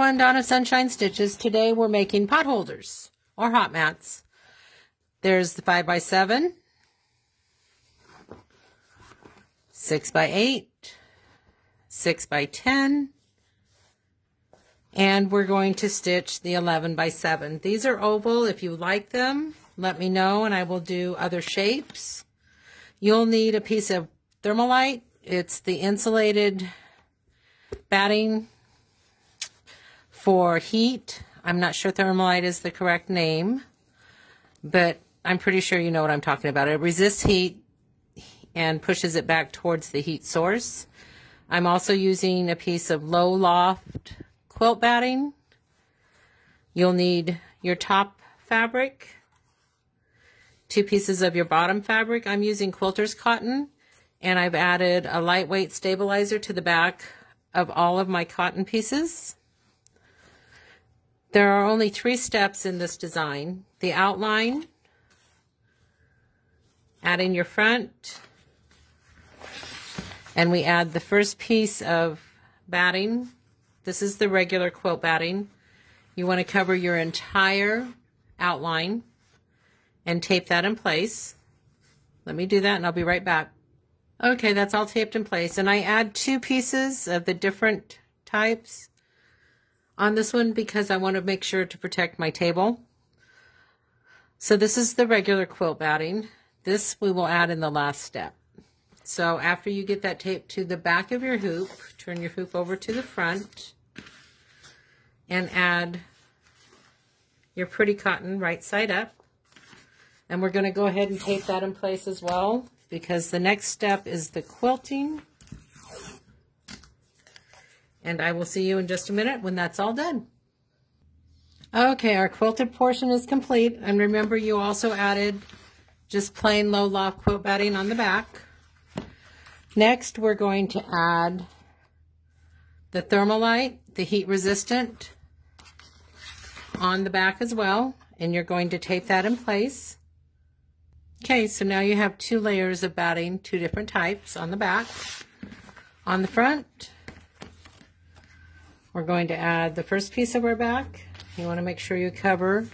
everyone, Donna Sunshine Stitches. Today we're making pot holders or hot mats. There's the 5x7, 6x8, 6x10, and we're going to stitch the 11x7. These are oval. If you like them, let me know and I will do other shapes. You'll need a piece of Thermalite. It's the insulated batting for heat. I'm not sure Thermalite is the correct name, but I'm pretty sure you know what I'm talking about. It resists heat and pushes it back towards the heat source. I'm also using a piece of low loft quilt batting. You'll need your top fabric, 2 pieces of your bottom fabric. I'm using quilter's cotton, and I've added a lightweight stabilizer to the back of all of my cotton pieces. There are only 3 steps in this design. The outline, adding your front, and we add the first piece of batting. This is the regular quilt batting. You want to cover your entire outline and tape that in place. Let me do that and I'll be right back. Okay, that's all taped in place, and I add 2 pieces of the different types on this one because I want to make sure to protect my table. So this is the regular quilt batting. This we will add in the last step. So after you get that taped to the back of your hoop, turn your hoop over to the front and add your pretty cotton right side up. And we're going to go ahead and tape that in place as well, because the next step is the quilting. And I will see you in just a minute when that's all done. Okay, our quilted portion is complete. And remember, you also added just plain low loft quilt batting on the back. Next, we're going to add the Thermalite, the heat resistant, on the back as well. And you're going to tape that in place. Okay, so now you have 2 layers of batting, 2 different types on the back. On the front, we're going to add the first piece of our back. You want to make sure you cover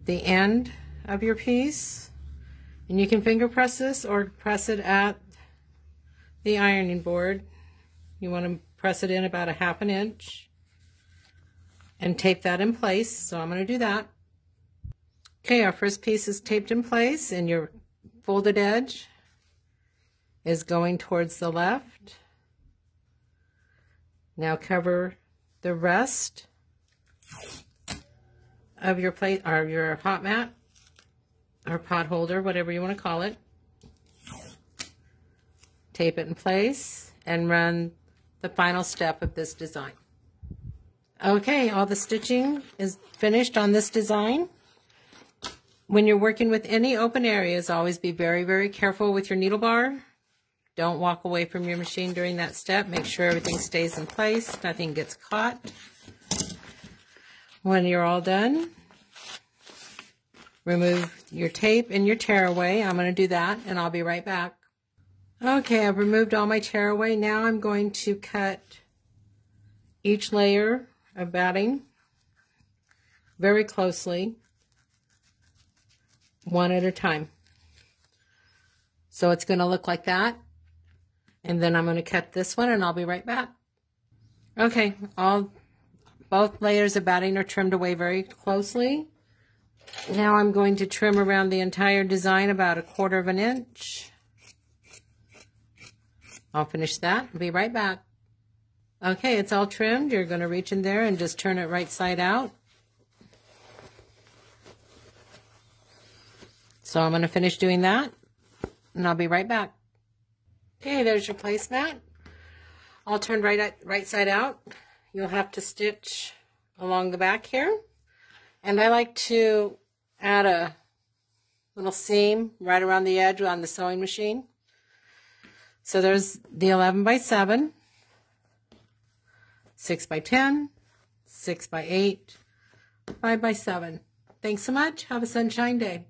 the end of your piece. And you can finger press this or press it at the ironing board. You want to press it in about 1/2 inch and tape that in place. So I'm going to do that. Okay, our first piece is taped in place, and your folded edge is going towards the left. Now cover the rest of your plate or your hot mat or pot holder, whatever you want to call it. Tape it in place and run the final step of this design. Okay, all the stitching is finished on this design. When you're working with any open areas, always be very, very careful with your needle bar. Don't walk away from your machine during that step. Make sure everything stays in place, nothing gets caught. When you're all done, remove your tape and your tearaway. I'm going to do that, and I'll be right back. Okay, I've removed all my tearaway. Now I'm going to cut each layer of batting very closely, one at a time. So it's going to look like that. And then I'm going to cut this one and I'll be right back. Okay, both layers of batting are trimmed away very closely. Now I'm going to trim around the entire design about 1/4 inch. I'll finish that and be right back. Okay, it's all trimmed. You're going to reach in there and just turn it right side out. So I'm going to finish doing that, and I'll be right back. Okay, there's your placemat. All turned right side out. You'll have to stitch along the back here. And I like to add a little seam right around the edge on the sewing machine. So there's the 11x7, 6x10, 6x8, 5x7. Thanks so much. Have a sunshine day.